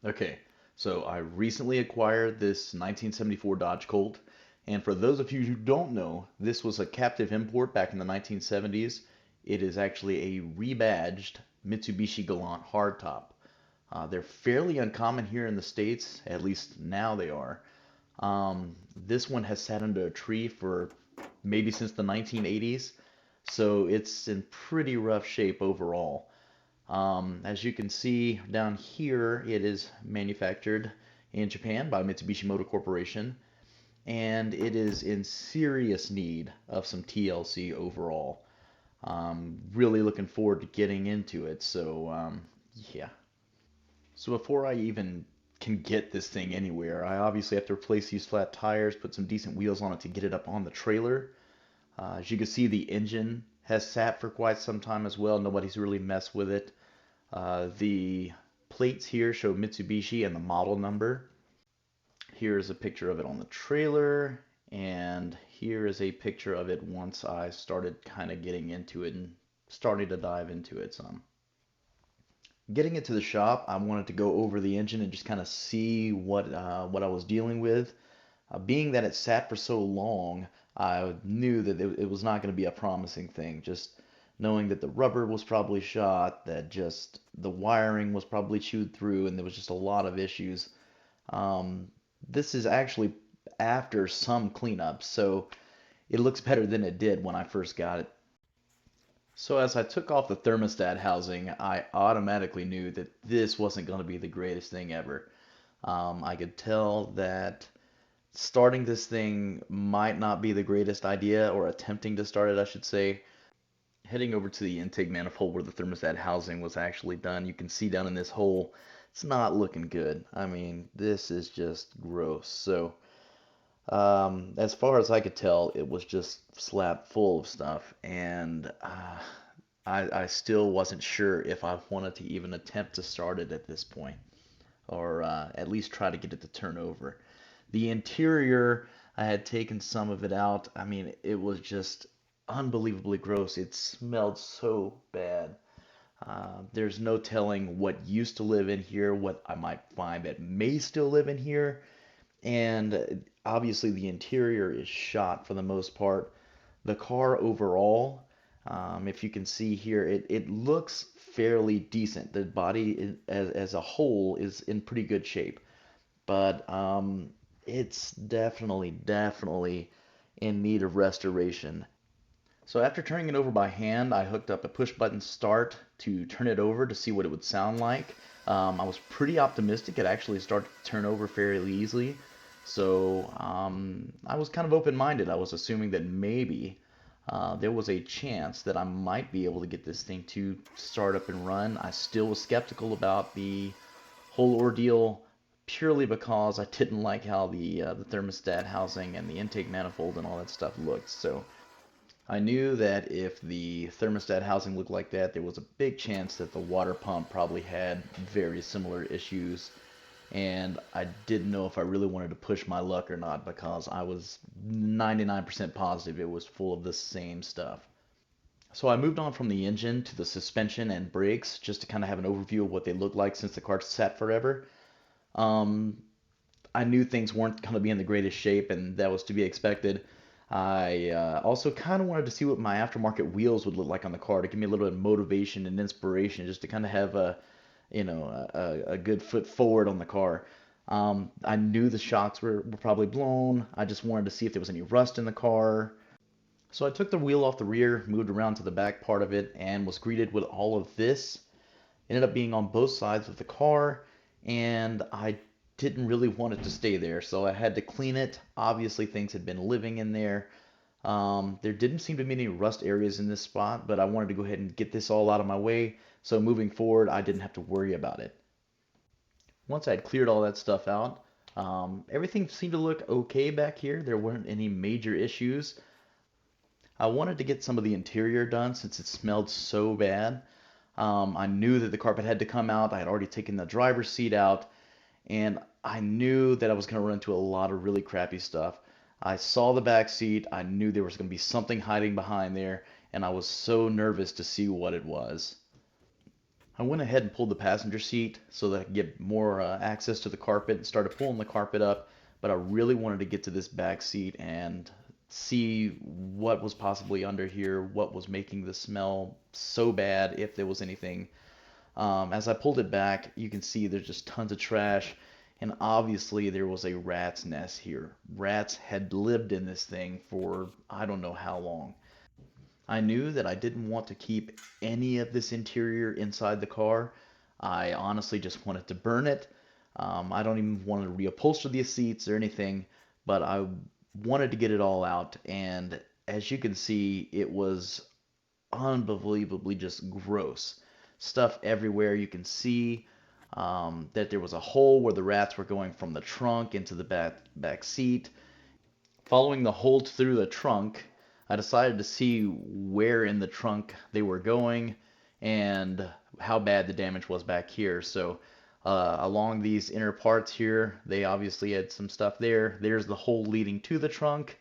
Okay, so I recently acquired this 1974 Dodge Colt, and for those of you who don't know, this was a captive import back in the 1970s. It is actually a rebadged Mitsubishi Galant hardtop. They're fairly uncommon here in the States, at least now they are. This one has sat under a tree for maybe since the 1980s, so it's in pretty rough shape overall. As you can see down here, it is manufactured in Japan by Mitsubishi Motor Corporation, and it is in serious need of some TLC overall. Really looking forward to getting into it. Yeah. So before I even can get this thing anywhere, I obviously have to replace these flat tires, put some decent wheels on it to get it up on the trailer. As you can see, the engine has sat for quite some time as well. Nobody's really messed with it. The plates here show Mitsubishi and the model number. Here's a picture of it on the trailer, and here is a picture of it once I started kind of getting into it and starting to dive into it some. Getting it to the shop, I wanted to go over the engine and just kind of see what I was dealing with. Being that it sat for so long, I knew that it was not going to be a promising thing. Just knowing that the rubber was probably shot, that just the wiring was probably chewed through, and there was just a lot of issues. Um, this is actually after some cleanup, so it looks better than it did when I first got it. So as I took off the thermostat housing, I automatically knew that this wasn't going to be the greatest thing ever. I could tell that starting this thing might not be the greatest idea, or attempting to start it, I should say. Heading over to the intake manifold where the thermostat housing was actually done, you can see down in this hole, it's not looking good. I mean, this is just gross. As far as I could tell, it was just slap full of stuff, and I still wasn't sure if I wanted to even attempt to start it at this point, or at least try to get it to turn over. The interior, I had taken some of it out. I mean, it was just unbelievably gross. It smelled so bad. There's no telling what used to live in here, what I might find that may still live in here, and obviously the interior is shot for the most part. The car overall, if you can see here, it looks fairly decent. The body as a whole is in pretty good shape, but it's definitely in need of restoration. So after turning it over by hand, I hooked up a push button start to turn it over to see what it would sound like. I was pretty optimistic it actually started to turn over fairly easily. I was kind of open-minded. I was assuming that maybe there was a chance that I might be able to get this thing to start up and run. I still was skeptical about the whole ordeal purely because I didn't like how the thermostat housing and the intake manifold and all that stuff looked. So I knew that if the thermostat housing looked like that, there was a big chance that the water pump probably had very similar issues. And I didn't know if I really wanted to push my luck or not because I was 99% positive it was full of the same stuff. So I moved on from the engine to the suspension and brakes just to kind of have an overview of what they look like since the car sat forever. Um, I knew things weren't going to be in the greatest shape, and that was to be expected. I also kind of wanted to see what my aftermarket wheels would look like on the car to give me a little bit of motivation and inspiration, just to kind of have a good foot forward on the car. I knew the shocks were probably blown. I just wanted to see if there was any rust in the car. So I took the wheel off the rear, moved around to the back part of it, and was greeted with all of this. It ended up being on both sides of the car, and I didn't really want it to stay there, so I had to clean it. Obviously, things had been living in there. There didn't seem to be any rust areas in this spot, but I wanted to go ahead and get this all out of my way, so moving forward, I didn't have to worry about it. Once I had cleared all that stuff out, everything seemed to look okay back here. There weren't any major issues. I wanted to get some of the interior done since it smelled so bad. I knew that the carpet had to come out. I had already taken the driver's seat out, and I knew that I was going to run into a lot of really crappy stuff. I saw the back seat. I knew there was going to be something hiding behind there, and I was so nervous to see what it was. I went ahead and pulled the passenger seat so that I could get more access to the carpet and started pulling the carpet up, but I really wanted to get to this back seat and see what was possibly under here, what was making the smell so bad, if there was anything. As I pulled it back, you can see there's just tons of trash, and obviously there was a rat's nest here. Rats had lived in this thing for I don't know how long. I knew that I didn't want to keep any of this interior inside the car. I honestly just wanted to burn it. I don't even want to reupholster the seats or anything, but I wanted to get it all out. And as you can see, it was unbelievably just gross. Stuff everywhere. You can see that there was a hole where the rats were going from the trunk into the back seat. Following the hole through the trunk, I decided to see where in the trunk they were going and how bad the damage was back here. So along these inner parts here, they obviously had some stuff there. There's the hole leading to the trunk,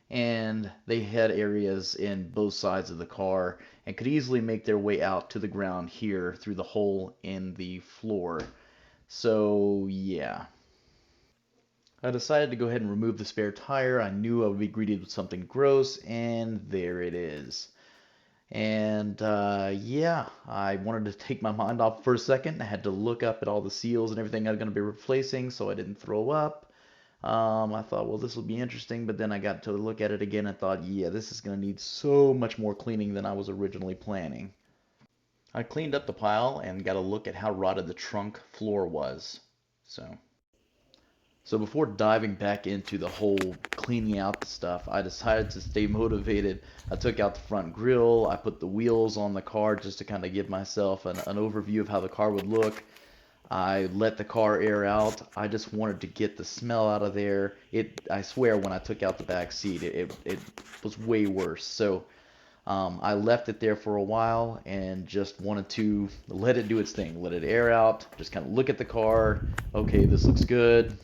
and they had areas in both sides of the car and could easily make their way out to the ground here through the hole in the floor. So yeah. I decided to go ahead and remove the spare tire. I knew I would be greeted with something gross, and there it is. And yeah, I wanted to take my mind off for a second. I had to look up at all the seals and everything I'm going to be replacing so I didn't throw up. I thought, well, this will be interesting, but then I got to look at it again and thought, yeah, this is going to need so much more cleaning than I was originally planning. I cleaned up the pile and got a look at how rotted the trunk floor was. So before diving back into the whole cleaning out the stuff, I decided to stay motivated. I took out the front grille, I put the wheels on the car just to kind of give myself an overview of how the car would look. I let the car air out. I just wanted to get the smell out of there. I swear, when I took out the back seat, it was way worse. So I left it there for a while and just wanted to let it do its thing, let it air out, just kind of look at the car. Okay, this looks good.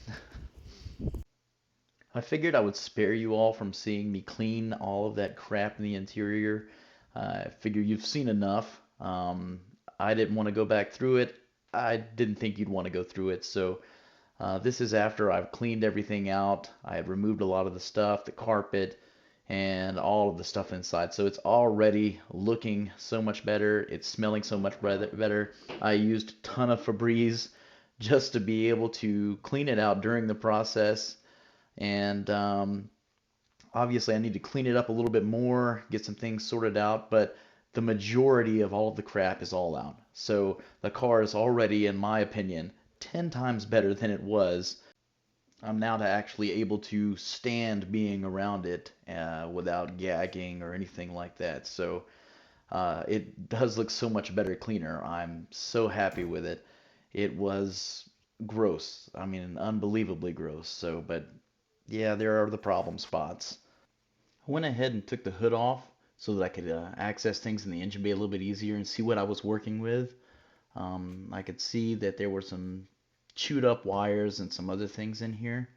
I figured I would spare you all from seeing me clean all of that crap in the interior. I figure you've seen enough. I didn't want to go back through it. I didn't think you'd want to go through it. So this is after I've cleaned everything out. I have removed a lot of the stuff, the carpet, and all of the stuff inside. So it's already looking so much better. It's smelling so much better. I used a ton of Febreze just to be able to clean it out during the process. And obviously I need to clean it up a little bit more, get some things sorted out, but the majority of all of the crap is all out. So the car is already, in my opinion, 10 times better than it was. I'm now actually able to stand being around it without gagging or anything like that. So it does look so much better, cleaner. I'm so happy with it. It was gross. I mean, unbelievably gross. So, but yeah, there are the problem spots. I went ahead and took the hood off so that I could access things in the engine bay a little bit easier and see what I was working with. I could see that there were some chewed up wires and some other things in here.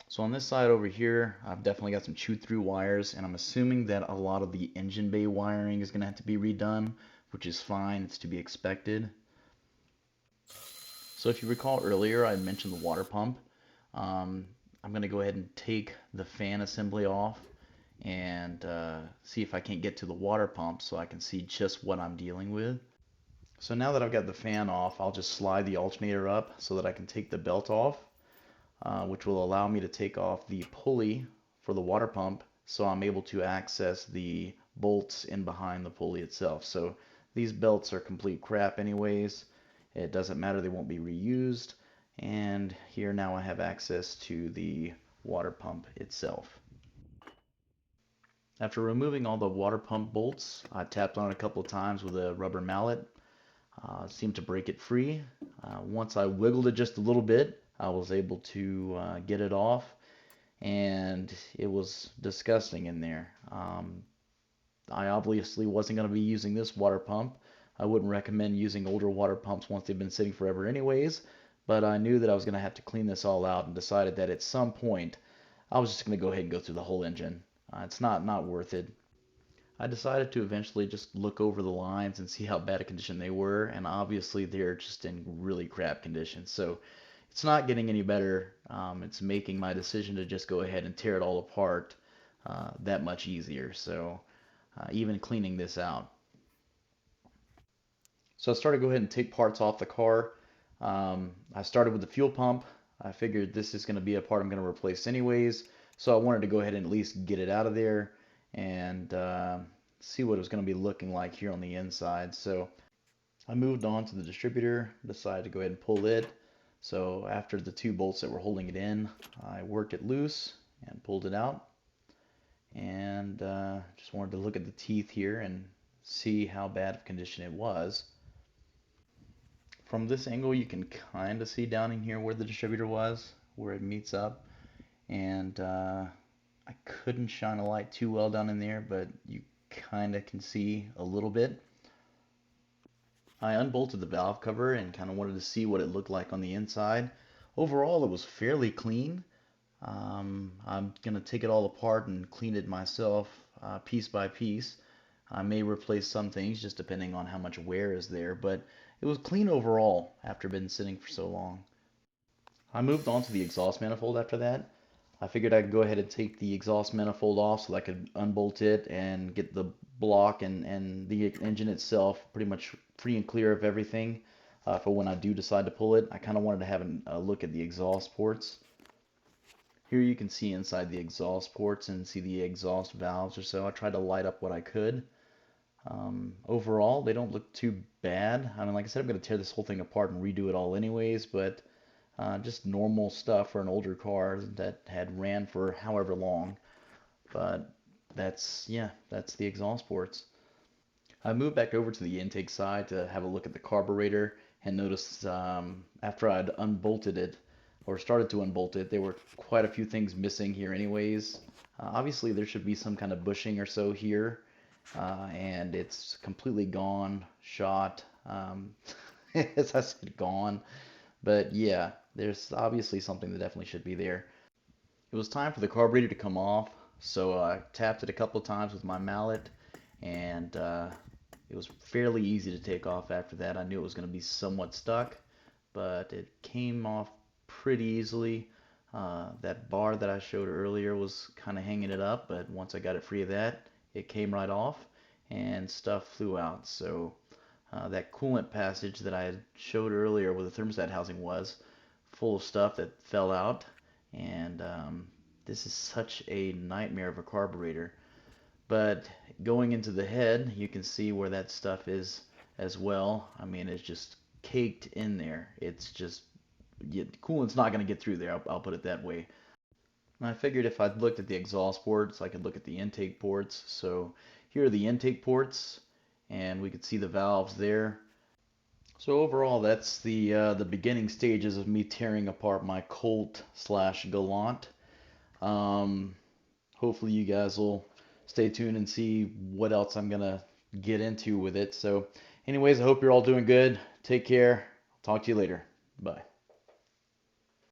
So on this side over here, I've definitely got some chewed through wires, and I'm assuming that a lot of the engine bay wiring is going to have to be redone, which is fine. It's to be expected. So if you recall earlier, I mentioned the water pump. Um, I'm going to go ahead and take the fan assembly off and see if I can't get to the water pump so I can see just what I'm dealing with. So now that I've got the fan off, I'll just slide the alternator up so that I can take the belt off, which will allow me to take off the pulley for the water pump so I'm able to access the bolts in behind the pulley itself. So these belts are complete crap anyways. It doesn't matter, they won't be reused. And here now I have access to the water pump itself. After removing all the water pump bolts, I tapped on it a couple of times with a rubber mallet. Seemed to break it free. Once I wiggled it just a little bit, I was able to get it off, and it was disgusting in there. I obviously wasn't going to be using this water pump. I wouldn't recommend using older water pumps once they've been sitting forever anyways, but I knew that I was going to have to clean this all out and decided that at some point I was just going to go ahead and go through the whole engine. It's not worth it. I decided to eventually just look over the lines and see how bad a condition they were, and obviously they're just in really crap condition. So it's not getting any better. It's making my decision to just go ahead and tear it all apart that much easier. So even cleaning this out. So I started to go ahead and take parts off the car. I started with the fuel pump. I figured this is going to be a part I'm going to replace anyways. So I wanted to go ahead and at least get it out of there and see what it was going to be looking like here on the inside. So I moved on to the distributor, decided to go ahead and pull it. So after the two bolts that were holding it in, I worked it loose and pulled it out. And just wanted to look at the teeth here and see how bad of condition it was. From this angle, you can kind of see down in here where the distributor was, where it meets up. And I couldn't shine a light too well down in there, but you kind of can see a little bit. I unbolted the valve cover and kind of wanted to see what it looked like on the inside. Overall, it was fairly clean. I'm going to take it all apart and clean it myself piece by piece. I may replace some things just depending on how much wear is there, but it was clean overall after been sitting for so long. I moved on to the exhaust manifold after that. I figured I'd go ahead and take the exhaust manifold off so that I could unbolt it and get the block and the engine itself pretty much free and clear of everything for when I do decide to pull it. I kind of wanted to have a look at the exhaust ports. Here you can see inside the exhaust ports and see the exhaust valves or so. I tried to light up what I could. Overall, they don't look too bad. I mean, like I said, I'm going to tear this whole thing apart and redo it all anyways, but just normal stuff for an older car that had ran for however long. But yeah, that's the exhaust ports. I moved back over to the intake side to have a look at the carburetor and noticed after I'd unbolted it or started to unbolt it, there were quite a few things missing here anyways. Obviously there should be some kind of bushing or so here and it's completely gone, shot, as I said, gone. But yeah, there's obviously something that definitely should be there. It was time for the carburetor to come off, so I tapped it a couple of times with my mallet, and it was fairly easy to take off after that. I knew it was going to be somewhat stuck, but it came off pretty easily. That bar that I showed earlier was kind of hanging it up, but once I got it free of that, it came right off and stuff flew out. So that coolant passage that I had showed earlier where the thermostat housing was full of stuff that fell out, and this is such a nightmare of a carburetor. But going into the head, you can see where that stuff is as well. I mean, it's just caked in there. It's just coolant's not going to get through there. I'll put it that way. And I figured if I'd looked at the exhaust ports, I could look at the intake ports. So here are the intake ports, and we could see the valves there. So overall, that's the beginning stages of me tearing apart my Colt slash Galant. Um, Hopefully you guys will stay tuned and see what else I'm gonna get into with it. So anyways, I hope you're all doing good. Take care. Talk to you later. Bye.